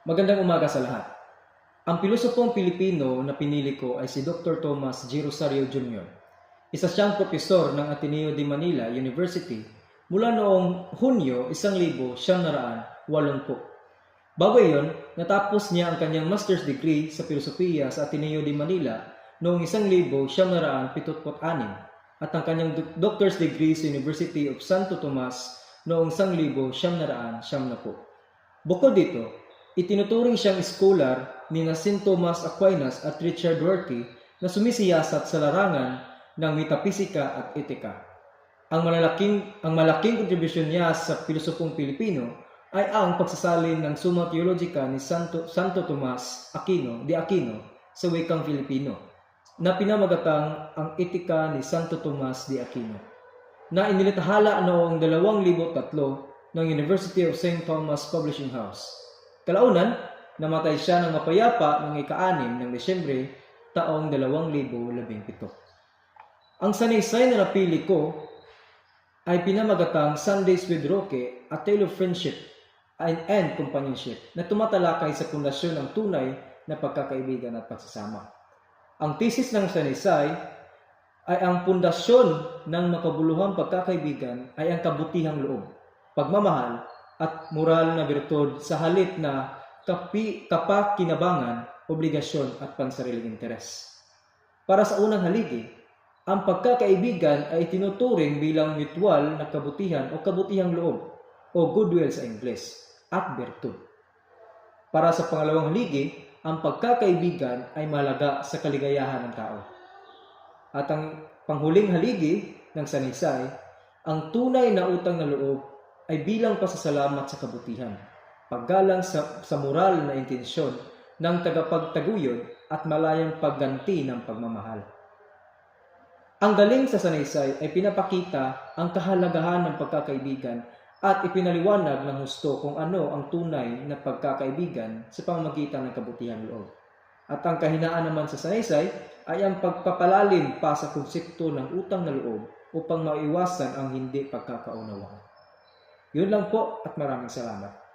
Magandang umaga sa lahat. Ang pilosopong Pilipino na pinili ko ay si Dr. Tomas G. Rosario Jr. Isa siyang propesor ng Ateneo de Manila University mula noong Hunyo 1980. Bago iyon, natapos niya ang kanyang master's degree sa filosofiya sa Ateneo de Manila noong 1976 at ang kanyang doctor's degree sa University of Santo Tomas noong 1970. Bukod dito, itinuturing siyang scholar ni St. Thomas Aquinas at Richard Rorty na sumisiyasat sa larangan ng metaphisika at etika. Ang malaking kontribusyon niya sa pilosopong Pilipino ay ang pagsasalin ng Summa Theologica ni Santo Tomas de Aquino sa wikang Filipino, na pinamagatang ang Etika ni Santo Tomas de Aquino, na inilitahala noong 2003 ng University of St. Thomas Publishing House. Kalaunan, namatay siya ng mapayapa noong ika-6 ng Desyembre taong 2017. Ang sanaysay na napili ko ay pinamagatang Sundays with Roque, A Tale of Friendship and Companionship, na tumatalakay sa pundasyon ng tunay na pagkakaibigan at pagsasama. Ang thesis ng sanaysay ay ang pundasyon ng makabuluhang pagkakaibigan ay ang kabutihang loob, pagmamahal, at moral na birtud sa halip na kapakinabangan, obligasyon at pansariling interes. Para sa unang haligi, ang pagkakaibigan ay tinuturing bilang mutual na kabutihan o kabutihang loob o goodwill sa Ingles at birtud. Para sa pangalawang haligi, ang pagkakaibigan ay mahalaga sa kaligayahan ng tao. At ang panghuling haligi ng sanaysay, ang tunay na utang na loob ay bilang pasasalamat sa kabutihan, paggalang sa moral na intensyon ng tagapagtaguyod at malayang pagganti ng pagmamahal. Ang galing sa sanaysay ay pinapakita ang kahalagahan ng pagkakaibigan at ipinaliwanag ng husto kung ano ang tunay na pagkakaibigan sa pamamagitan ng kabutihang loob. At ang kahinaan naman sa sanaysay ay ang pagpapalalim pa sa konsepto ng utang na loob upang maiwasan ang hindi pagkakaunawaan. Yun lang po at maraming salamat.